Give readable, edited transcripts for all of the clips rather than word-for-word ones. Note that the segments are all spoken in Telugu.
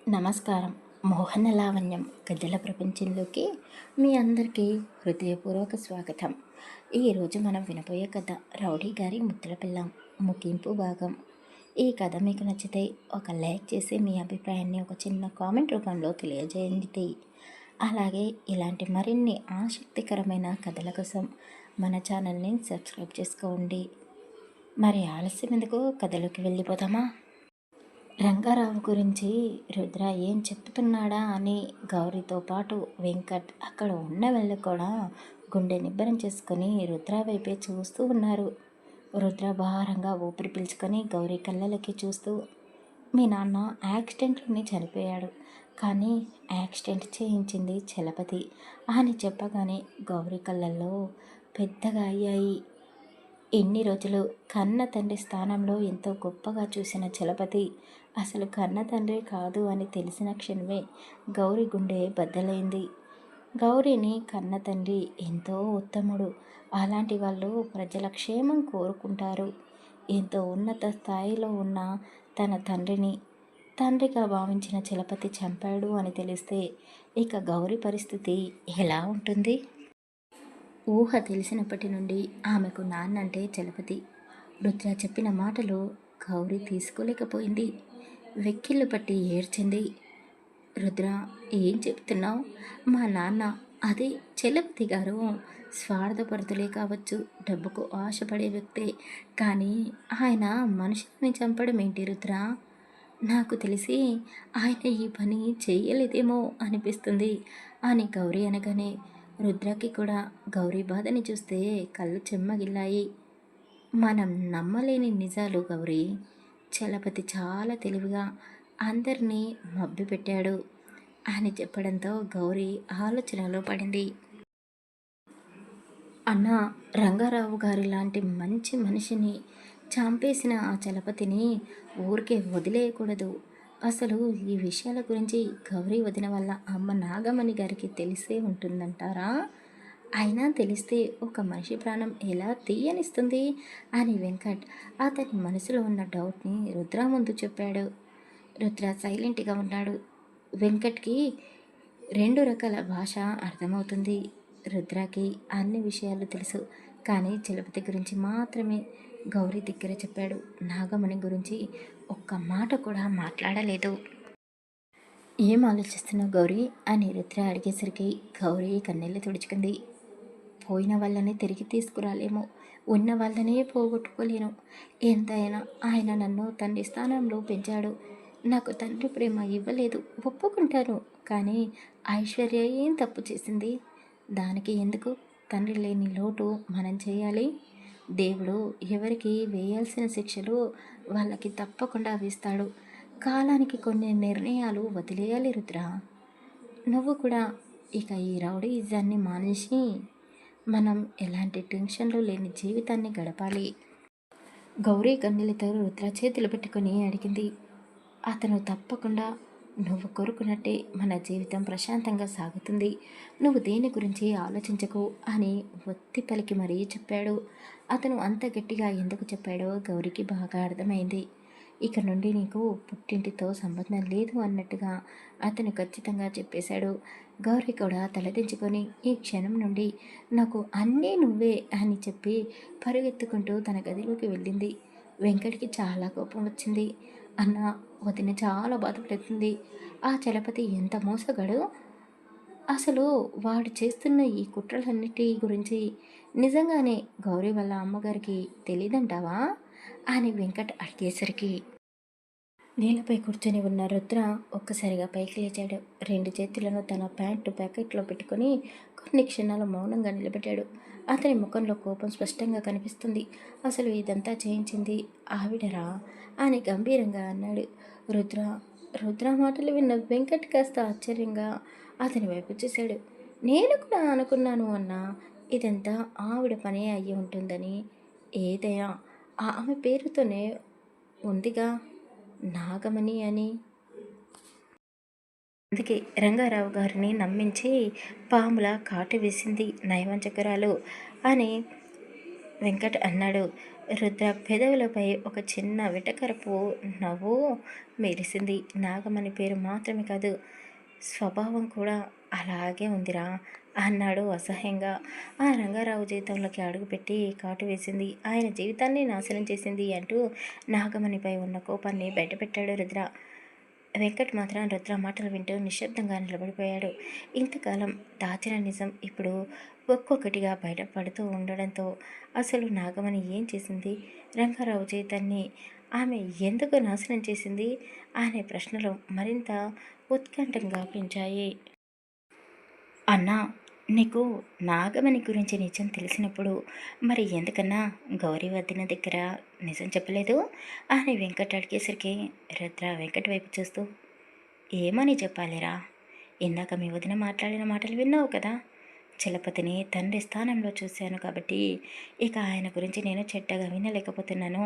నమస్కారం. మోహన లావణ్యం కథల ప్రపంచంలోకి మీ అందరికీ హృదయపూర్వక స్వాగతం. ఈరోజు మనం వినబోయే కథ రౌడీ గారి ముద్దుల పిల్లం ముగింపు భాగం. ఈ కథ మీకు నచ్చితే ఒక లైక్ చేసి మీ అభిప్రాయాన్ని ఒక చిన్న కామెంట్ రూపంలో తెలియజేయండి. అలాగే ఇలాంటి మరిన్ని ఆసక్తికరమైన కథల కోసం మన ఛానల్ని సబ్స్క్రైబ్ చేసుకోండి. మరి ఆలస్యం ఎందుకు కథలోకి వెళ్ళిపోతామా? రంగారావు గురించి రుద్ర ఏం చెప్తున్నాడా అని గౌరీతో పాటు వెంకట్ అక్కడ ఉన్న వాళ్ళు కూడా గుండె నిబ్బరం చేసుకొని రుద్ర వైపే చూస్తూ ఉన్నారు. రుద్ర భారంగా ఊపిరి పీల్చుకొని గౌరీ కళ్ళలకి చూస్తూ, మీ నాన్న యాక్సిడెంట్లోనే చనిపోయాడు, కానీ యాక్సిడెంట్ చేయించింది చలపతి అని చెప్పగానే గౌరీ కళ్ళల్లో పెద్దగా అయ్యాయి. ఎన్ని రోజులు కన్న తండ్రి స్థానంలో ఎంతో గొప్పగా చూసిన చలపతి అసలు కన్న తండ్రి కాదు అని తెలిసిన క్షణమే గౌరీ గుండె బద్దలైంది. గౌరీని కన్న తండ్రి ఎంతో ఉత్తముడు. అలాంటి వాళ్ళు ప్రజల క్షేమం కోరుకుంటారు. ఎంతో ఉన్నత స్థాయిలో ఉన్న తన తండ్రిగా భావించిన చలపతి చంపాడు అని తెలిస్తే ఇక గౌరీ పరిస్థితి ఎలా ఉంటుంది? ఊహ తెలిసినప్పటి నుండి ఆమెకు నాన్నంటే చలపతి. రుద్ర చెప్పిన మాటలు గౌరీ తీసుకోలేకపోయింది. వెక్కిళ్ళు పట్టి ఏడ్చింది. రుద్ర, ఏం చెప్తున్నావు? మా నాన్న, అదే చలపతి గారు స్వార్థపరుతులే కావచ్చు, డబ్బుకు ఆశపడే వ్యక్తే, కానీ ఆయన మనుషుల్ని చంపడం ఏంటి రుద్ర? నాకు తెలిసి ఆయన ఈ పని చేయలేదేమో అనిపిస్తుంది అని గౌరీ అనగానే రుద్రకి కూడా గౌరీ బాధని చూస్తే కళ్ళు చెమ్మగిల్లాయి. మనం నమ్మలేని నిజాలు గౌరీ. చలపతి చాలా తెలివిగా అందరినీ మభ్యపెట్టాడు అని చెప్పడంతో గౌరీ ఆలోచనలో పడింది. అన్న, రంగారావు గారి లాంటి మంచి మనిషిని చంపేసిన ఆ చలపతిని ఊరికే వదిలేయకూడదు. అసలు ఈ విషయాల గురించి గౌరీ వదిన వల్ల అమ్మ నాగమణి గారికి తెలిసే ఉంటుందంటారా? అయినా తెలిస్తే ఒక మనిషి ప్రాణం ఎలా తీయనిస్తుంది అని వెంకట్ అతని మనసులో ఉన్న డౌట్ని రుద్ర ముందు చెప్పాడు. రుద్ర సైలెంట్గా ఉన్నాడు. వెంకట్కి రెండు రకాల భాష అర్థమవుతుంది. రుద్రకి అన్ని విషయాలు తెలుసు, కానీ చలపతి గురించి మాత్రమే గౌరీ దగ్గర చెప్పాడు. నాగమణి గురించి ఒక్క మాట కూడా మాట్లాడలేదు. ఏం ఆలోచిస్తున్నావు గౌరీ అని రుద్ర అడిగేసరికి గౌరీ కన్నీళ్ళు తుడుచుకుంది. పోయిన వాళ్ళని తిరిగి తీసుకురాలేము, ఉన్న వాళ్ళనే పోగొట్టుకోలేను. ఎంతైనా ఆయన నన్ను తండ్రి స్థానంలో పెంచాడు. నాకు తండ్రి ప్రేమ ఇవ్వలేదు, ఒప్పుకుంటాను, కానీ ఐశ్వర్య ఏం తప్పు చేసింది? దానికి ఎందుకు తండ్రి లేని లోటు మనం చేయాలి? దేవుడు ఎవరికి వేయాల్సిన శిక్షలు వాళ్ళకి తప్పకుండా వేస్తాడు. కాలానికి కొన్ని నిర్ణయాలు వదిలేయాలి రుద్ర. నువ్వు కూడా ఇక ఈ రౌడీయిజాన్ని మానేసి మనం ఎలాంటి టెన్షన్లు లేని జీవితాన్ని గడపాలి. గౌరీ కన్నీళ్ళతో రుద్ర చేతులు పెట్టుకొని అడిగింది. అతను తప్పకుండా నువ్వు కోరుకున్నట్టే మన జీవితం ప్రశాంతంగా సాగుతుంది, నువ్వు దేని గురించి ఆలోచించకు అని ఒత్తి పలికి మరీ చెప్పాడు. అతను అంత గట్టిగా ఎందుకు చెప్పాడో గౌరీకి బాగా అర్థమైంది. ఇక నుండి నీకు పుట్టింటితో సంబంధం లేదు అన్నట్టుగా అతను ఖచ్చితంగా చెప్పేశాడు. గౌరీ కూడా తలదించుకొని ఈ క్షణం నుండి నాకు అన్నీ నువ్వే అని చెప్పి పరుగెత్తుకుంటూ తన గదిలోకి వెళ్ళింది. వెంకట్కి చాలా కోపం వచ్చింది. అన్న, వదిన చాలా బాధపడుతుంది. ఆ చలపతి ఎంత మోసగాడు! అసలు వాడు చేస్తున్న ఈ కుట్రలన్నిటి గురించి నిజంగానే గౌరీ వాళ్ళ అమ్మగారికి తెలియదంటావా అని వెంకట్ అడిగేసరికి నేలపై కూర్చొని ఉన్న రుద్ర ఒక్కసారిగా పైకి లేచాడు. రెండు చేతులను తన ప్యాంటు ప్యాకెట్లో పెట్టుకొని కొన్ని క్షణాలు మౌనంగా నిలబెట్టాడు. అతని ముఖంలో కోపం స్పష్టంగా కనిపిస్తుంది. అసలు ఇదంతా చేయించింది ఆవిడరా అని గంభీరంగా అన్నాడు. రుద్ర రుద్ర మాటలు విన్న వెంకట్ కాస్త ఆశ్చర్యంగా అతని వైపు చూశాడు. నేను కూడా అనుకున్నాను అన్న, ఇదంతా ఆవిడ పనే అయ్యి ఉంటుందని. ఏదైనా ఆమె పేరుతోనే ఉందిగా, నాగమణి అని. అందుకే రంగారావు గారిని నమ్మించి పాముల కాటు వేసింది నయవంచకురాలు అని వెంకట్ అన్నాడు. రుద్ర పెదవులపై ఒక చిన్న వెటకరపు నవ్వు మెరిసింది. నాగమణి పేరు మాత్రమే కాదు, స్వభావం కూడా అలాగే ఉందిరా అన్నాడు అసహ్యంగా. ఆ రంగారావు జీవితంలోకి అడుగుపెట్టి కాటు వేసింది, ఆయన జీవితాన్ని నాశనం చేసింది అంటూ నాగమణిపై ఉన్న కోపాన్ని బయటపెట్టాడు రుద్ర. వెంకట్ మాత్రం రుద్ర మాటలు వింటూ నిశ్శబ్దంగా నిలబడిపోయాడు. ఇంతకాలం దాచిన నిజం ఇప్పుడు ఒక్కొక్కటిగా బయటపడుతూ ఉండడంతో అసలు నాగమణి ఏం చేసింది, రంగారావు జీవితాన్ని ఆమె ఎందుకు నాశనం చేసింది అనే ప్రశ్నలు మరింత ఉత్కంఠంగా పెంచాయి. అన్నా, నీకు నాగమణి గురించి నిజం తెలిసినప్పుడు మరి ఎందుకన్నా గౌరీ వదిన దగ్గర నిజం చెప్పలేదు అని వెంకట్ అడిగేసరికి రుద్ర వెంకట్ వైపు చూస్తూ, ఏమని చెప్పాలిరా, ఇందాక మీ వదిన మాట్లాడిన మాటలు విన్నావు కదా. చలపతిని తండ్రి స్థానంలో చూశాను కాబట్టి ఇక ఆయన గురించి నేను చెడ్డగా వినలేకపోతున్నాను.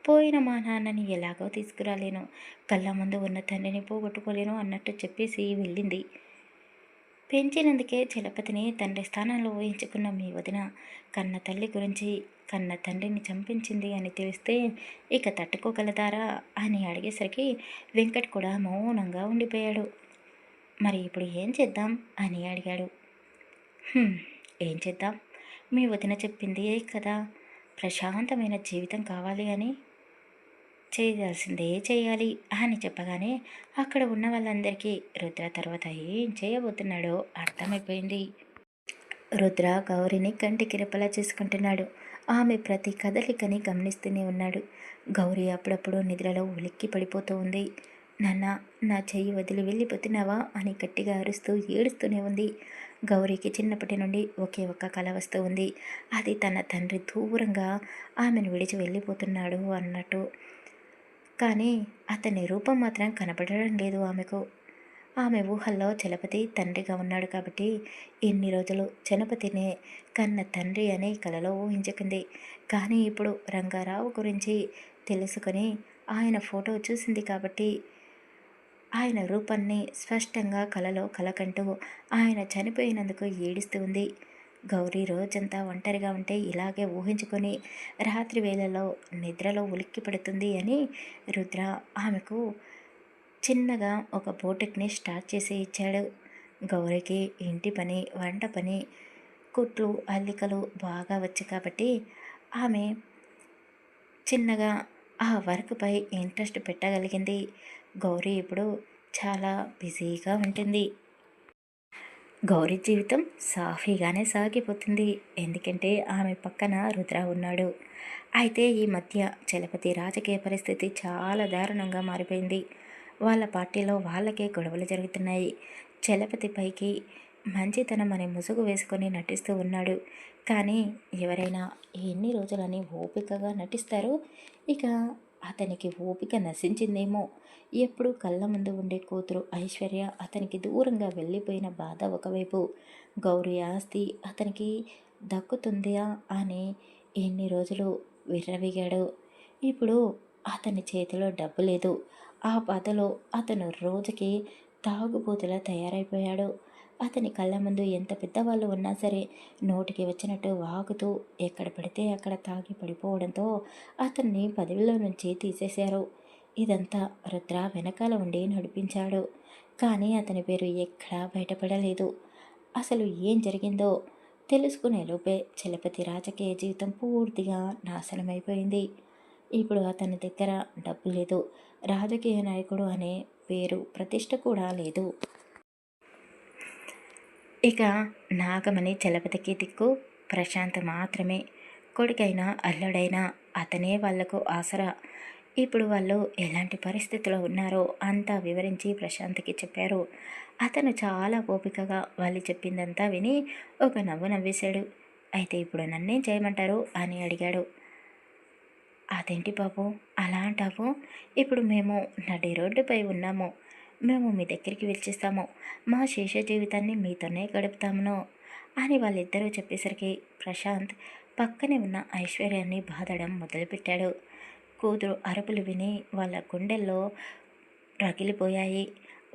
పోయిన మా నాన్నని ఎలాగో తీసుకురాలేను, కళ్ళ ముందు ఉన్న తండ్రిని పోగొట్టుకోలేను అన్నట్టు చెప్పేసి వెళ్ళింది. పెంచినందుకే చలపతిని తండ్రి స్థానంలో ఊహించుకున్న మీ వదిన కన్న తల్లి గురించి కన్న తండ్రిని చంపించింది అని తెలిస్తే ఇక తట్టుకోగలదారా అని అడిగేసరికి వెంకట్ కూడా మౌనంగా ఉండిపోయాడు. మరి ఇప్పుడు ఏం చేద్దాం అని అడిగాడు. ఏం చేద్దాం, మీ వదిన చెప్పింది కదా, ప్రశాంతమైన జీవితం కావాలి అని, చేయాల్సిందే చేయాలి అని చెప్పగానే అక్కడ ఉన్న వాళ్ళందరికీ రుద్ర తర్వాత ఏం చేయబోతున్నాడో అర్థమైపోయింది. రుద్ర గౌరిని కంటికి రెప్పలా చేసుకుంటున్నాడు. ఆమె ప్రతి కదలికని గమనిస్తూనే ఉన్నాడు. గౌరీ అప్పుడప్పుడు నిద్రలో ఉలిక్కి పడిపోతూ ఉంది. నాన్న, నా చెయ్యి వదిలి వెళ్ళిపోతున్నావా అని గట్టిగా అరుస్తూ ఏడుస్తూనే ఉంది. గౌరీకి చిన్నప్పటి నుండి ఒకే ఒక్క కల వస్తూ ఉంది, అది తన తండ్రి దూరంగా ఆమెను విడిచి వెళ్ళిపోతున్నాడు అన్నట్టు. కానీ అతని రూపం మాత్రం కనపడడం లేదు ఆమెకు. ఆమె ఊహల్లో చలపతి తండ్రిగా ఉన్నాడు కాబట్టి ఇన్ని రోజులు చలపతినే కన్న తండ్రి అని కలలో ఊహించుకుంది. కానీ ఇప్పుడు రంగారావు గురించి తెలుసుకొని ఆయన ఫోటో చూసింది కాబట్టి ఆయన రూపాన్ని స్పష్టంగా కలలో కలకంటూ ఆయన చనిపోయినందుకు ఏడుస్తూ ఉంది. గౌరీ రోజంతా ఒంటరిగా ఉంటే ఇలాగే ఊహించుకొని రాత్రి వేళలో నిద్రలో ఉలిక్కి పడుతుంది అని రుద్ర ఆమెకు చిన్నగా ఒక బోటిక్ని స్టార్ట్ చేసి ఇచ్చాడు. గౌరీకి ఇంటి పని, వంట పని, కుట్లు, అల్లికలు బాగా వచ్చు కాబట్టి ఆమె చిన్నగా ఆ వర్క్పై ఇంట్రెస్ట్ పెట్టగలిగింది. గౌరీ ఇప్పుడు చాలా బిజీగా ఉంటుంది. గౌరీ జీవితం సాఫీగానే సాగిపోతుంది, ఎందుకంటే ఆమె పక్కన రుద్ర ఉన్నాడు. అయితే ఈ మధ్య చలపతి రాజకీయ పరిస్థితి చాలా దారుణంగా మారిపోయింది. వాళ్ళ పార్టీలో వాళ్ళకే గొడవలు జరుగుతున్నాయి. చలపతి పైకి మంచితనం అనే ముసుగు వేసుకొని నటిస్తూ ఉన్నాడు. కానీ ఎవరైనా ఎన్ని రోజులని ఓపికగా నటిస్తారు? ఇక అతనికి ఓపిక నశించిందేమో. ఎప్పుడు కళ్ళ ముందు ఉండే కూతురు ఐశ్వర్య అతనికి దూరంగా వెళ్ళిపోయిన బాధ ఒకవైపు, గౌరీ ఆస్తి అతనికి దక్కుతుందా అని ఎన్ని రోజులు విర్రవీగాడు. ఇప్పుడు అతని చేతిలో డబ్బు లేదు. ఆ బాధలో అతను రోజుకి తాగుబోతులా తయారైపోయాడు. అతని కళ్ళ ముందు ఎంత పెద్దవాళ్ళు ఉన్నా సరే నోటికి వచ్చినట్టు వాగుతూ ఎక్కడ పడితే అక్కడ తాగి పడిపోవడంతో అతన్ని పదవిలో నుంచి తీసేశారు. ఇదంతా రుద్ర వెనకాల ఉండి నడిపించాడు. కానీ అతని పేరు ఎక్కడా బయటపడలేదు. అసలు ఏం జరిగిందో తెలుసుకునే లోపే చలపతి రాజకీయ జీవితం పూర్తిగా నాశనమైపోయింది. ఇప్పుడు అతని దగ్గర డబ్బు లేదు, రాజకీయ నాయకుడు అనే పేరు ప్రతిష్ట కూడా లేదు. ఇక నాగమణి చలపతికి దిక్కు ప్రశాంత్ మాత్రమే. కొడుకైనా అల్లుడైనా అతనే వాళ్లకు ఆసరా. ఇప్పుడు వాళ్ళు ఎలాంటి పరిస్థితిలో ఉన్నారో అంతా వివరించి ప్రశాంత్కి చెప్పారు. అతను చాలా ఓపికగా వాళ్ళు చెప్పిందంతా విని ఒక నవ్వు నవ్వేశాడు. అయితే ఇప్పుడు నన్నేం చేయమంటారు అని అడిగాడు. అదేంటి బాబు అలా అంటావు? ఇప్పుడు మేము నడి రోడ్డుపై ఉన్నాము, మేము మీ దగ్గరికి వచ్చేస్తాము, మా శేష జీవితాన్ని మీతోనే గడుపుతామును అని వాళ్ళిద్దరూ చెప్పేసరికి ప్రశాంత్ పక్కనే ఉన్న ఐశ్వర్యాన్ని బాధడం మొదలుపెట్టాడు. కూతురు అరుపులు విని వాళ్ళ గుండెల్లో రగిలిపోయాయి.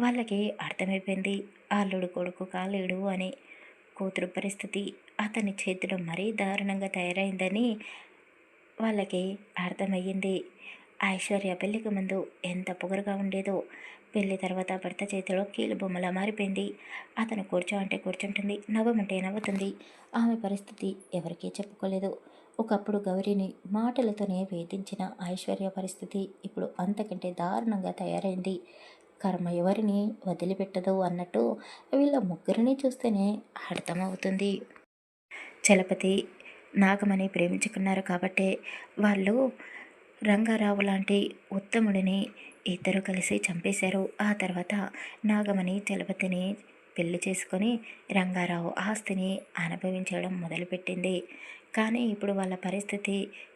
వాళ్ళకి అర్థమైపోయింది అల్లుడు కొడుకు కాలేడు అని. కూతురు పరిస్థితి అతని చేతిలో మరీ దారుణంగా తయారైందని వాళ్ళకి అర్థమయ్యింది. ఐశ్వర్య పెళ్లికి ముందు ఎంత పొగరుగా ఉండేదో, పెళ్లి తర్వాత భర్త చేతిలో కీలుబొమ్మలా మారిపోయింది. అతను కూర్చో అంటే కూర్చుంటుంది, నవ్వమంటే నవ్వుతుంది. ఆమె పరిస్థితి ఎవరికీ చెప్పుకోలేదు. ఒకప్పుడు గౌరీని మాటలతోనే వేధించిన ఐశ్వర్య పరిస్థితి ఇప్పుడు అంతకంటే దారుణంగా తయారైంది. కర్మ ఎవరిని వదిలిపెట్టదు అన్నట్టు వీళ్ళ ముగ్గురిని చూస్తేనే అర్థమవుతుంది. చలపతి నాగమణి ప్రేమించుకున్నారు కాబట్టే వాళ్ళు రంగారావు లాంటి ఉత్తముడిని ఇద్దరు కలిసి చంపేశారు. ఆ తర్వాత నాగమణి చలపతిని పెళ్లి చేసుకొని రంగారావు ఆస్తిని అనుభవించడం మొదలుపెట్టింది. కానీ ఇప్పుడు వాళ్ళ పరిస్థితి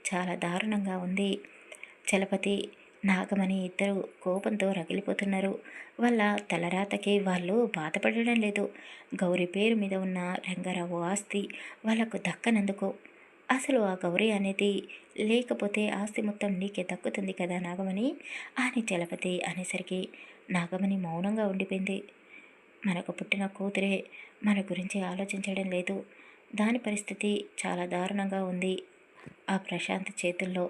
చాలా దారుణంగా ఉంది. చలపతి నాగమణి ఇద్దరు కోపంతో రగిలిపోతున్నారు. వాళ్ళ తలరాతకి వాళ్ళు బాధపడడం లేదు. గౌరీ పేరు మీద ఉన్న రంగారావు ఆస్తి వాళ్ళకు దక్కనందుకు. అసలు ఆ గౌరీ అనేది లేకపోతే ఆస్తి మొత్తం నీకే దక్కుతుంది కదా నాగమణి అని చలపతి అనేసరికి నాగమణి మౌనంగా ఉండిపోయింది. మనకు పుట్టిన కూతురే మన గురించి ఆలోచించడం లేదు. దాని పరిస్థితి చాలా దారుణంగా ఉంది. ఆ ప్రశాంత్ చేతుల్లో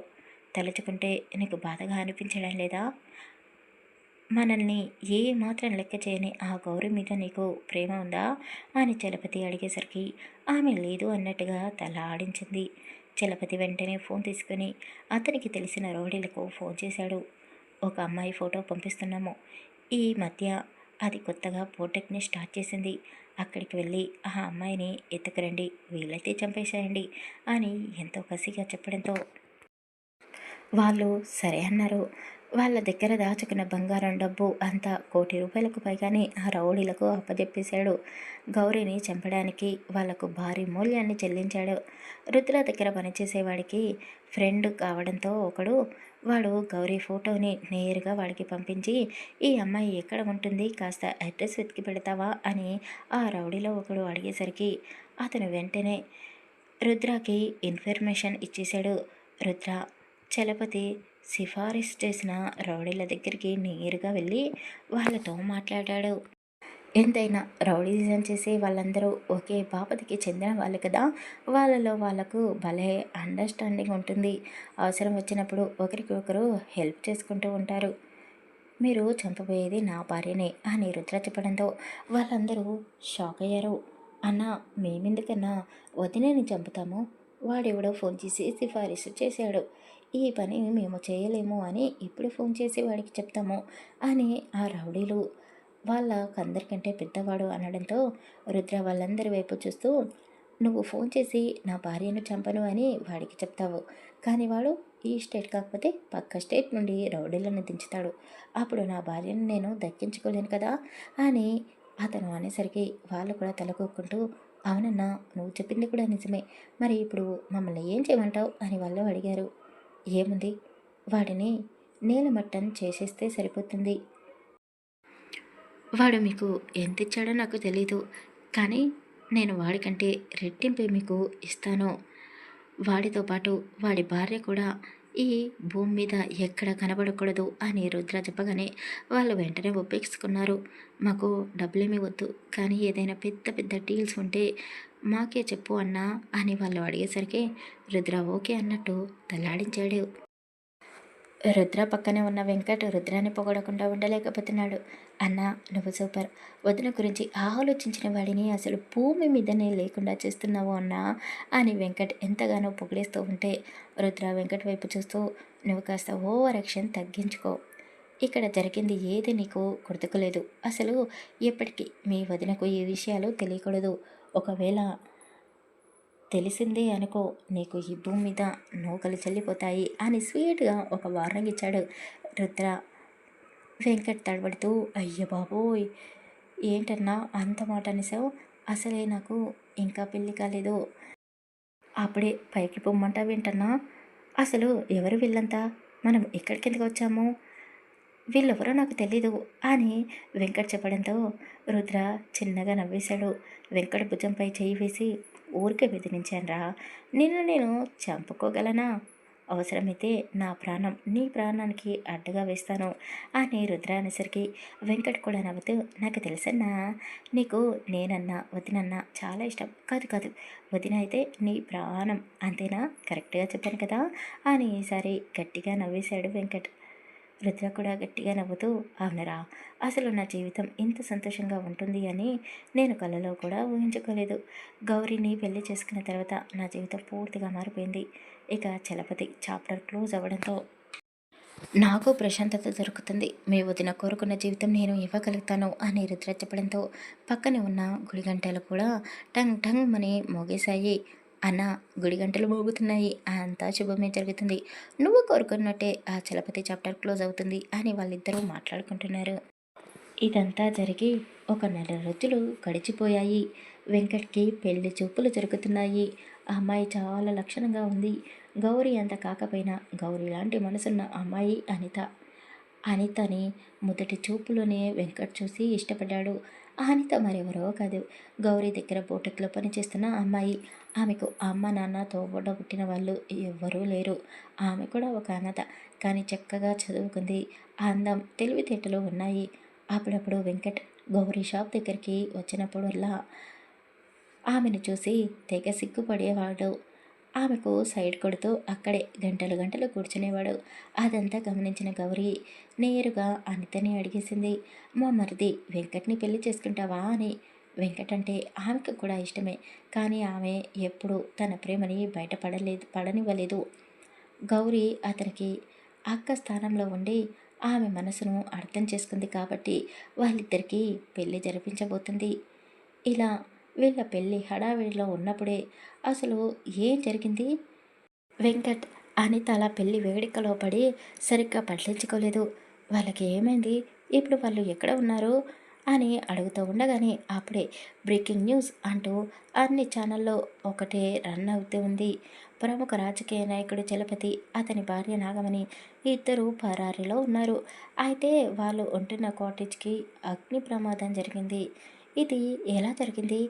తలుచుకుంటే నీకు బాధగా అనిపించడం లేదా? మనల్ని ఏ మాత్రం లెక్క చేయని ఆ గౌరీ మీద నీకు ప్రేమ ఉందా అని చలపతి అడిగేసరికి ఆమె లేదు అన్నట్టుగా తల ఆడించింది. చలపతి వెంటనే ఫోన్ తీసుకుని అతనికి తెలిసిన రౌడీలకు ఫోన్ చేశాడు. ఒక అమ్మాయి ఫోటో పంపిస్తున్నాము, ఈ మధ్య అది కొత్తగా పోటెక్ని స్టార్ట్ చేసింది, అక్కడికి వెళ్ళి ఆ అమ్మాయిని ఎత్తుకురండి, వీలైతే చంపేసేయండి అని ఎంతో కసిగా చెప్పడంతో వాళ్ళు సరే అన్నారు. వాళ్ళ దగ్గర దాచుకున్న బంగారం డబ్బు అంతా ₹1,00,00,000 పైగానే ఆ రౌడీలకు అప్పజెప్పేశాడు. గౌరీని చంపడానికి వాళ్లకు భారీ మూల్యాన్ని చెల్లించాడు. రుద్ర దగ్గర పనిచేసేవాడికి ఫ్రెండ్ కావడంతో వాడు గౌరీ ఫోటోని నేరుగా వాడికి పంపించి, ఈ అమ్మాయి ఎక్కడ ఉంటుంది, కాస్త అడ్రస్ వెతికి పెడతావా అని ఆ రౌడీలో ఒకడు అడిగేసరికి అతను వెంటనే రుద్రకి ఇన్ఫర్మేషన్ ఇచ్చేశాడు. రుద్ర చలపతి సిఫారసు చేసిన రౌడీల దగ్గరికి నేరుగా వెళ్ళి వాళ్ళతో మాట్లాడాడు. ఎంతైనా రౌడీజం చేసే వాళ్ళందరూ ఒకే బాపతికి చెందిన వాళ్ళు కదా, వాళ్ళలో వాళ్ళకు భలే అండర్స్టాండింగ్ ఉంటుంది. అవసరం వచ్చినప్పుడు ఒకరికి ఒకరు హెల్ప్ చేసుకుంటూ ఉంటారు. మీరు చంపబోయేది నా భార్యనే అని రుద్ర చెప్పడంతో వాళ్ళందరూ షాక్ అయ్యారు. అన్నా మేమెందుకన్నా వదినని చంపుతాము, వాడెవడో ఫోన్ చేసి సిఫారసు చేశాడు, ఈ పని మేము చేయలేము అని ఇప్పుడు ఫోన్ చేసి వాడికి చెప్తాము అని ఆ రౌడీలు వాళ్ళకందరికంటే పెద్దవాడు అనడంతో రుద్ర వాళ్ళందరి వైపు చూస్తూ, నువ్వు ఫోన్ చేసి నా భార్యను చంపను అని వాడికి చెప్తావు, కానీ వాడు ఈ స్టేట్ కాకపోతే పక్క స్టేట్ నుండి రౌడీలను దించుతాడు, అప్పుడు నా భార్యను నేను దక్కించుకోలేను కదా అని అతను అనేసరికి వాళ్ళు కూడా తలకొక్కుంటూ, అవునన్నా నువ్వు చెప్పింది కూడా నిజమే, మరి ఇప్పుడు మమ్మల్ని ఏం చేయమంటావు అని వాళ్ళు అడిగారు. ఏముంది, వాడిని నేలమట్టం చేసేస్తే సరిపోతుంది. వాడు మీకు ఎంత ఇచ్చాడో నాకు తెలీదు, కానీ నేను వాడికంటే రెట్టింపు మీకు ఇస్తాను. వాడితో పాటు వాడి భార్య కూడా ఈ భూమి మీద ఎక్కడ కనబడకూడదు అని రుద్ర చెప్పగానే వాళ్ళు వెంటనే ఒప్పేసుకున్నారు. మాకు డబ్బులేమీ వద్దు, కానీ ఏదైనా పెద్ద పెద్ద డీల్స్ ఉంటే మాకే చెప్పు అన్నా అని వాళ్ళు అడిగేసరికి రుద్ర ఓకే అన్నట్టు తలాడించాడు. రుద్ర పక్కనే ఉన్న వెంకట్ రుద్రాన్ని పొగడకుండా ఉండలేకపోతున్నాడు. అన్నా నువ్వు సూపర్, వదిన గురించి ఆలోచించిన వాడిని అసలు భూమి మీదనే లేకుండా చేస్తున్నావు అన్నా అని వెంకట్ ఎంతగానో పొగిడేస్తూ ఉంటే రుద్ర వెంకట్ వైపు చూస్తూ, నువ్వు కాస్త ఓవర్ యాక్షన్ తగ్గించుకో, ఇక్కడ జరిగింది ఏది నీకు గుర్తుకులేదు, అసలు ఎప్పటికీ మీ వదినకు ఈ విషయాలు తెలియకూడదు, ఒకవేళ తెలిసిందే అనుకో, నీకు ఈ భూమి మీద నూకలు చెల్లిపోతాయి అని స్వీట్గా ఒక వార్నింగ్ ఇచ్చాడు. రుద్ర వెంకట్ తడబడుతూ, అయ్య బాబోయ్ ఏంటన్నా అంత మాట అనేసావు, అసలే నాకు ఇంకా పెళ్ళి కాలేదు, అప్పుడే పైకి పొమ్మంటావేంటన్నా, అసలు ఎవరు వీళ్ళంతా, మనం ఎక్కడికి వచ్చాము, వీళ్ళెవరో నాకు తెలీదు అని వెంకట్ చెప్పడంతో రుద్ర చిన్నగా నవ్వేశాడు. వెంకట్ భుజంపై చేయి వేసి, ఊరికే బెదిరించానురా, నిన్ను నేను చంపుకోగలనా, అవసరమైతే నా ప్రాణం నీ ప్రాణానికి అడ్డుగా వేస్తాను అని రుద్ర అనేసరికి వెంకట్ కూడా నవ్వుతూ, నాకు తెలుసన్నా నీకు నేనన్నా వదినన్నా చాలా ఇష్టం. కాదు కాదు, వదిన అయితే నీ ప్రాణం అంతేనా, కరెక్ట్గా చెప్పాను కదా అని ఈసారి గట్టిగా నవ్వేశాడు వెంకట్. రుద్ర కూడా గట్టిగా నవ్వుతూ, అవునరా, అసలు నా జీవితం ఇంత సంతోషంగా ఉంటుంది అని నేను కలలో కూడా ఊహించుకోలేదు. గౌరీని పెళ్లి చేసుకున్న తర్వాత నా జీవితం పూర్తిగా మారిపోయింది. ఇక చలపతి చాప్టర్ క్లోజ్ అవ్వడంతో నాకు ప్రశాంతత దొరుకుతుంది. మీ వదిన కోరుకున్న జీవితం నేను ఇవ్వగలుగుతాను అని రుద్ర చెప్పడంతో పక్కనే ఉన్న గుడి గంటలు కూడా టంగ్ టంగ్ అని మోగేశాయి. అన్న, గుడి గంటలు మోగుతున్నాయి, అంతా శుభమే జరుగుతుంది, నువ్వు కోరుకున్నట్టే ఆ చలపతి చాప్టర్ క్లోజ్ అవుతుంది అని వాళ్ళిద్దరూ మాట్లాడుకుంటున్నారు. ఇదంతా జరిగి ఒక నెల రోజులు గడిచిపోయాయి. వెంకట్‌కి పెళ్లి చూపులు జరుగుతున్నాయి. ఆ అమ్మాయి చాలా లక్షణంగా ఉంది. గౌరి అంత కాకపోయినా గౌరి లాంటి మనసున్న అమ్మాయి అనిత. అనితని మొదటి చూపులోనే వెంకట్ చూసి ఇష్టపడ్డాడు. ఆ అనిత మరెవరో కాదు, గౌరీ దగ్గర బోటెక్‌లో పనిచేస్తున్న అమ్మాయి. ఆమెకు అమ్మ, నాన్న, తోబుట్టిన వాళ్ళు ఎవ్వరూ లేరు. ఆమె కూడా ఒక అనాథ. కానీ చక్కగా చదువుకుంది. అందం, తెలివితేటలు ఉన్నాయి. అప్పుడప్పుడు వెంకట్ గౌరీ షాప్ దగ్గరికి వచ్చినప్పుడల్లా ఆమెను చూసి తెగ సిగ్గుపడేవాడు. ఆమెకు సైడ్ కొడుతూ అక్కడే గంటలు గంటలు కూర్చునేవాడు. అదంతా గమనించిన గౌరీ నేరుగా అనితని అడిగేసింది, మా మరిది వెంకట్ని పెళ్లి చేసుకుంటావా అని. వెంకట్ అంటే ఆమెకు కూడా ఇష్టమే, కానీ ఆమె ఎప్పుడూ తన ప్రేమని పడనివ్వలేదు. గౌరీ అతనికి అక్క స్థానంలో ఉండి ఆమె మనసును అర్థం చేసుకుంది కాబట్టి వాళ్ళిద్దరికీ పెళ్లి జరిపించబోతుంది. ఇలా వీళ్ళ పెళ్ళి హడావిడిలో ఉన్నప్పుడే అసలు ఏం జరిగింది? వెంకట్ అనిత అలా పెళ్లి వేడుకలో పడి సరిగ్గా పట్టించుకోలేదు. వాళ్ళకి ఏమైంది, ఇప్పుడు వాళ్ళు ఎక్కడ ఉన్నారు అని అడుగుతూ ఉండగానే అప్పుడే బ్రేకింగ్ న్యూస్ అంటూ అన్ని ఛానల్లో ఒకటే రన్ అవుతూ ఉంది. ప్రముఖ రాజకీయ నాయకుడు చలపతి, అతని భార్య నాగమణి ఇద్దరు పరారీలో ఉన్నారు. అయితే వాళ్ళు ఉంటున్న కాటేజ్కి అగ్ని ప్రమాదం జరిగింది. ఇది ఎలా జరిగింది?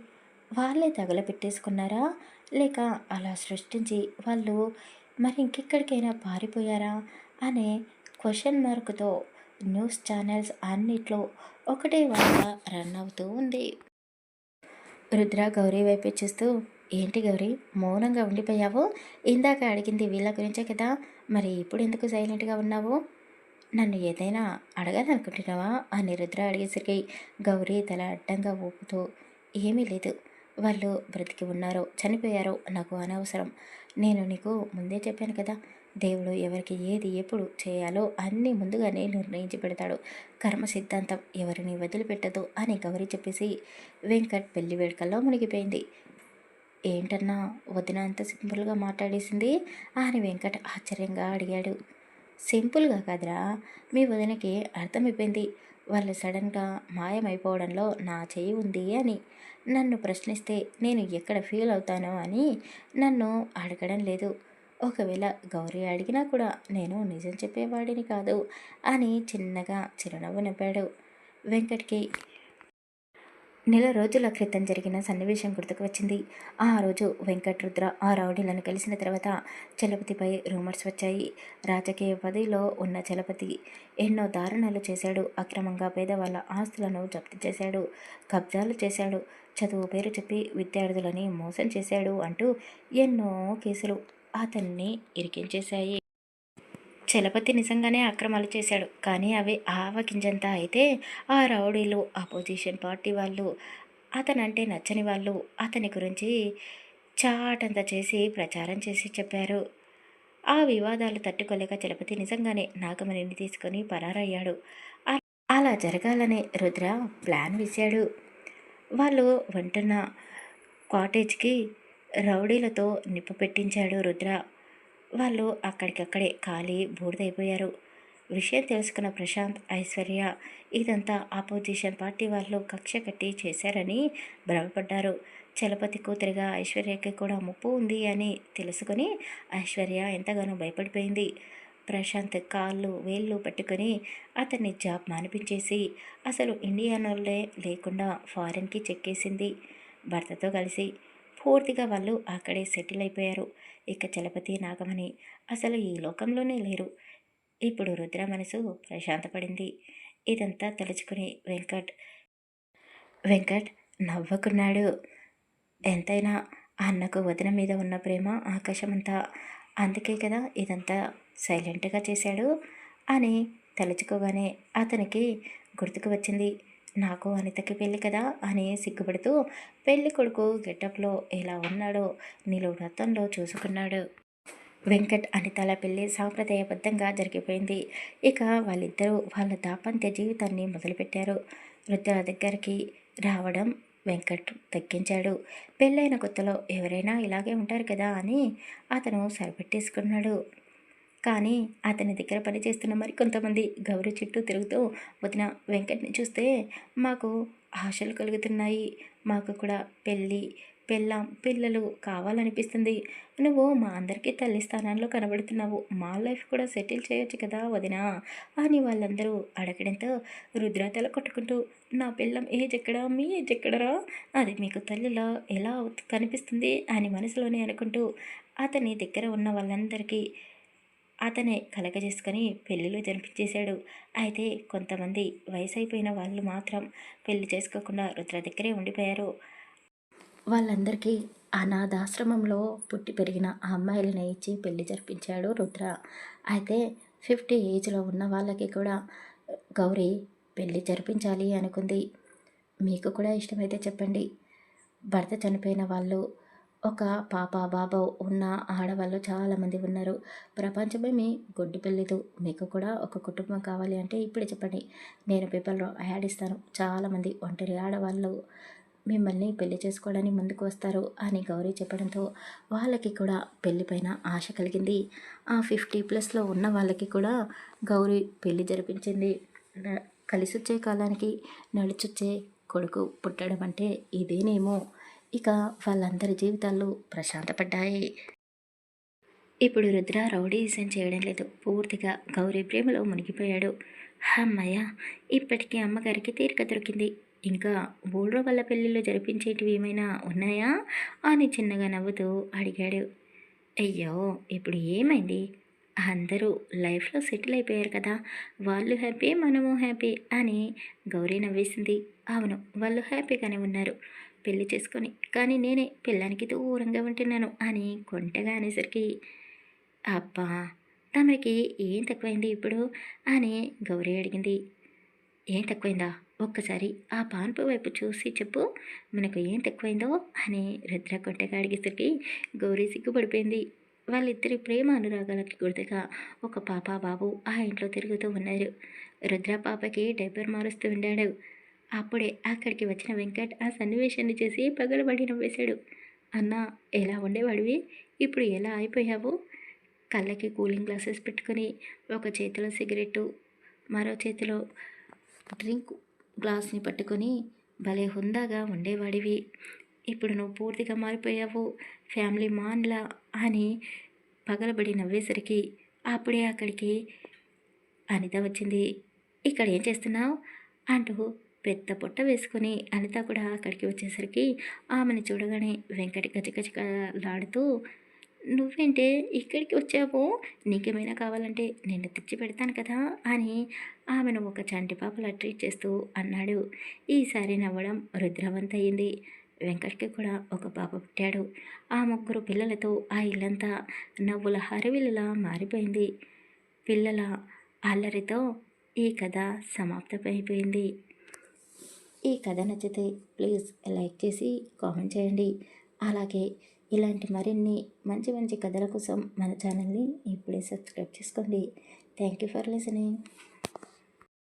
వాళ్ళే తగలబెట్టేసుకున్నారా, లేక అలా సృష్టించి వాళ్ళు మరి ఇంకెక్కడికైనా పారిపోయారా అనే క్వశ్చన్ మార్క్తో న్యూస్ ఛానల్స్ అన్నిట్లో ఒకటే వార్త రన్ అవుతూ ఉంది. రుద్ర గౌరీ వైపే చూస్తూ, ఏంటి గౌరీ, మౌనంగా ఉండిపోయావు? ఇందాక అడిగింది వీళ్ళ గురించే కదా, మరి ఇప్పుడు ఎందుకు సైలెంట్గా ఉన్నావు? నన్ను ఏదైనా అడగాలనుకుంటున్నావా అని రుద్ర అడిగేసరికి గౌరీ తల అడ్డంగా ఊపుతూ, ఏమీ లేదు, వాళ్ళు బ్రతికి ఉన్నారో చనిపోయారో నాకు అనవసరం. నేను నీకు ముందే చెప్పాను కదా, దేవుడు ఎవరికి ఏది ఎప్పుడు చేయాలో అన్నీ ముందుగానే నిర్ణయించి పెడతాడు. కర్మ సిద్ధాంతం ఎవరిని వదిలిపెట్టదు అని గౌరీ చెప్పేసి వెంకట్ పెళ్లి వేడుకల్లో మునిగిపోయింది. ఏంటన్నా వదిన అంత సింపుల్గా మాట్లాడేసింది అని వెంకట్ ఆశ్చర్యంగా అడిగాడు. సింపుల్గా కాదురా, మీ వదినకి అర్థమైపోయింది వాళ్ళు సడన్గా మాయమైపోవడంలో నా చెయ్యి ఉంది అని. నన్ను ప్రశ్నిస్తే నేను ఎక్కడ ఫీల్ అవుతానో అని నన్ను అడగడం లేదు. ఒకవేళ గౌరీ అడిగినా కూడా నేను నిజం చెప్పేవాడిని కాదు అని చిన్నగా చిరునవ్వు నవ్వాడు. వెంకట్కి నెల రోజుల క్రితం జరిగిన సన్నివేశం గుర్తుకు వచ్చింది. ఆ రోజు వెంకట్, రుద్ర ఆ రౌడీలను కలిసిన తర్వాత చలపతిపై రూమర్స్ వచ్చాయి. రాజకీయ పదవిలో ఉన్న చలపతి ఎన్నో దారుణాలు చేశాడు. అక్రమంగా పేదవాళ్ళ ఆస్తులను జప్తు చేశాడు, కబ్జాలు చేశాడు, చదువు పేరు చెప్పి విద్యార్థులని మోసం చేశాడు అంటూ ఎన్నో కేసులు అతన్ని ఇరికించేశాయి. చలపతి నిజంగానే అక్రమాలు చేశాడు, కానీ అవి ఆవగింజంతా అయితే ఆ రౌడీలు, అపోజిషన్ పార్టీ వాళ్ళు, అతనంటే నచ్చని వాళ్ళు అతని గురించి చాటంత చేసి ప్రచారం చేసి చెప్పారు. ఆ వివాదాలు తట్టుకోలేక చలపతి నిజంగానే నాగమణిని తీసుకొని పరారయ్యాడు. అలా జరగాలనే రుద్ర ప్లాన్ వేశాడు. వాళ్ళు ఉంటున్న కాటేజ్కి రౌడీలతో నిప్పు పెట్టించాడు రుద్ర. వాళ్ళు అక్కడికక్కడే కాలి బూడిదైపోయారు. విషయం తెలుసుకున్న ప్రశాంత్, ఐశ్వర్య ఇదంతా ఆపోజిషన్ పార్టీ వాళ్ళు కక్ష కట్టి చేశారని భ్రమపడ్డారు. చలపతి కూతురిగా ఐశ్వర్యకి కూడా ముప్పు ఉంది అని తెలుసుకొని ఐశ్వర్య ఎంతగానో భయపడిపోయింది. ప్రశాంత్ కాళ్ళు వేళ్ళు పట్టుకొని అతన్ని జాబ్ మానిపించేసి అసలు ఇండియానోళ్ళే లేకుండా ఫారెన్కి చెక్కేసింది. భర్తతో కలిసి పూర్తిగా వాళ్ళు అక్కడే సెటిల్ అయిపోయారు. ఇక చలపతి, నాగమణి అసలు ఈ లోకంలోనే లేరు. ఇప్పుడు రుద్ర మనసు ప్రశాంతపడింది. ఇదంతా తలుచుకుని వెంకట్ నవ్వుకున్నాడు. ఎంతైనా అన్నకు వదిన మీద ఉన్న ప్రేమ ఆకాశమంతా. అందుకే కదా ఇదంతా సైలెంట్గా చేశాడు అని తలుచుకోగానే అతనికి గుర్తుకు వచ్చింది. నాకు అనితకి పెళ్ళి కదా అని సిగ్గుపడుతూ పెళ్ళి కొడుకు గెటప్లో ఎలా ఉన్నాడో నిలువునత్తంలో చూసుకున్నాడు. వెంకట్ అనితల పెళ్ళి సాంప్రదాయబద్ధంగా జరిగిపోయింది. ఇక వాళ్ళిద్దరూ వాళ్ళ దాంపత్య జీవితాన్ని మొదలుపెట్టారు. రుద్ర దగ్గరికి రావడం వెంకట్ తగ్గించాడు. పెళ్ళైన కొత్తలో ఎవరైనా ఇలాగే ఉంటారు కదా అని అతను సరిపెట్టేసుకున్నాడు. కానీ అతని దగ్గర పనిచేస్తున్న మరికొంతమంది గౌరీ చుట్టూ తిరుగుతూ, వదిన వెంకట్ని చూస్తే మాకు ఆశలు కలుగుతున్నాయి, మాకు కూడా పెళ్ళాం పిల్లలు కావాలనిపిస్తుంది, నువ్వు మా అందరికీ తల్లి స్థానంలో కనబడుతున్నావు, మా లైఫ్ కూడా సెటిల్ చేయొచ్చు కదా వదినా అని వాళ్ళందరూ అడగడంతో రుద్ర తల కొట్టుకుంటూ, నా పిల్లం ఏజ్ ఎక్కడా, మీ ఏజ్ ఎక్కడరా, అది మీకు తల్లిలా ఎలా కనిపిస్తుంది అని మనసులోనే అనుకుంటూ అతని దగ్గర ఉన్న వాళ్ళందరికీ అతనే కలగజేసుకొని పెళ్ళిళ్ళు జరిపించేశాడు. అయితే కొంతమంది వయసు అయిపోయిన వాళ్ళు మాత్రం పెళ్లి చేసుకోకుండా రుద్ర దగ్గరే ఉండిపోయారు. వాళ్ళందరికీ అనాథాశ్రమంలో పుట్టి పెరిగిన ఆ అమ్మాయిలని ఇచ్చి పెళ్లి జరిపించాడు రుద్ర. అయితే 50 ఏజ్లో ఉన్న వాళ్ళకి కూడా గౌరీ పెళ్లి జరిపించాలి అనుకుంది. మీకు కూడా ఇష్టమైతే చెప్పండి. భర్త చనిపోయిన వాళ్ళు, ఒక పాప బాబు ఉన్న ఆడవాళ్ళు చాలామంది ఉన్నారు. ప్రపంచమేమి గొడ్డు పెళ్ళిదు. మీకు కూడా ఒక కుటుంబం కావాలి అంటే ఇప్పుడే చెప్పండి, నేను పేపర్లో యాడ్ ఇస్తాను. చాలామంది ఒంటరి ఆడవాళ్ళు మిమ్మల్ని పెళ్లి చేసుకోవడానికి ముందుకు వస్తారు అని గౌరీ చెప్పడంతో వాళ్ళకి కూడా పెళ్ళిపైన ఆశ కలిగింది. ఆ 50+ ఉన్న వాళ్ళకి కూడా గౌరీ పెళ్లి జరిపించింది. కలిసొచ్చే కాలానికి నడిచొచ్చే కొడుకు పుట్టడం అంటే ఇదేనేమో. ఇక వాళ్ళందరి జీవితాలు ప్రశాంతపడ్డాయి. ఇప్పుడు రుద్ర రౌడీజం చేయడం లేదు, పూర్తిగా గౌరీ ప్రేమలో మునిగిపోయాడు. అమ్మయ్య, ఇప్పటికీ అమ్మగారికి తీరిక దొరికింది. ఇంకా ఊళ్ళో వాళ్ళ పెళ్ళిళ్ళు జరిపించేటివి ఏమైనా ఉన్నాయా అని చిన్నగా నవ్వుతూ అడిగాడు. అయ్యో, ఇప్పుడు ఏమైంది, అందరూ లైఫ్లో సెటిల్ అయిపోయారు కదా, వాళ్ళు హ్యాపీ మనము హ్యాపీ అని గౌరీ నవ్వేసింది. అవును, వాళ్ళు హ్యాపీగానే ఉన్నారు పెళ్లి చేసుకొని, కానీ నేనే పిల్లానికి దూరంగా ఉంటున్నాను అని కొంటగా అనేసరికి, అబ్బా తమరికి ఏం తక్కువైంది ఇప్పుడు అని గౌరీ అడిగింది. ఏం తక్కువైందా, ఒక్కసారి ఆ పాన్పు వైపు చూసి చెప్పు, మనకు ఏం తక్కువైందో అని రుద్ర కొంటగా అడిగేసరికి గౌరీ సిగ్గుపడిపోయింది. వాళ్ళిద్దరి ప్రేమ అనురాగాలకి గుర్తుగా ఒక పాప బాబు ఆ ఇంట్లో తిరుగుతూ ఉన్నారు. రుద్ర పాపకి డైపర్ మారుస్తూ ఉండాడు. అప్పుడే అక్కడికి వచ్చిన వెంకట్ ఆ సన్నివేశాన్ని చేసి పగలబడి నవ్వేశాడు. అన్నా, ఎలా ఉండేవాడివి, ఇప్పుడు ఎలా అయిపోయావు, కళ్ళకి కూలింగ్ గ్లాసెస్ పెట్టుకొని ఒక చేతిలో సిగరెట్టు మరో చేతిలో డ్రింక్ గ్లాస్ని పట్టుకొని భలే హుందాగా ఉండేవాడివి, ఇప్పుడు నువ్వు పూర్తిగా మారిపోయావు, ఫ్యామిలీ మాన్లా అని పగలబడి నవ్వేసరికి అప్పుడే అక్కడికి అనిత వచ్చింది. ఇక్కడ ఏం చేస్తున్నావు అంటూ పెద్ద పొట్ట వేసుకొని అనిత కూడా అక్కడికి వచ్చేసరికి ఆమెను చూడగానే వెంకటి గజగజలాడుతూ, నువ్వేంటే ఇక్కడికి వచ్చావు, నీకేమైనా కావాలంటే నేను తెచ్చి పెడతాను కదా అని ఆమెను ఒక చంటి పాపలా ట్రీట్ చేస్తూ అన్నాడు. ఈసారి నవ్వడం రుద్రవంతయింది. వెంకట్కి కూడా ఒక పాప పుట్టాడు. ఆ ముగ్గురు పిల్లలతో ఆ ఇల్లంతా నవ్వుల హరివిల్లులా మారిపోయింది. పిల్లల అల్లరితో ఈ కథ సమాప్తమైపోయింది. ఈ కథ నచ్చితే ప్లీజ్ లైక్ చేసి కామెంట్ చేయండి. అలాగే ఇలాంటి మరిన్ని మంచి మంచి కథల కోసం మన ఛానల్ని ఇప్పుడే సబ్స్క్రైబ్ చేసుకోండి. Thank you for listening.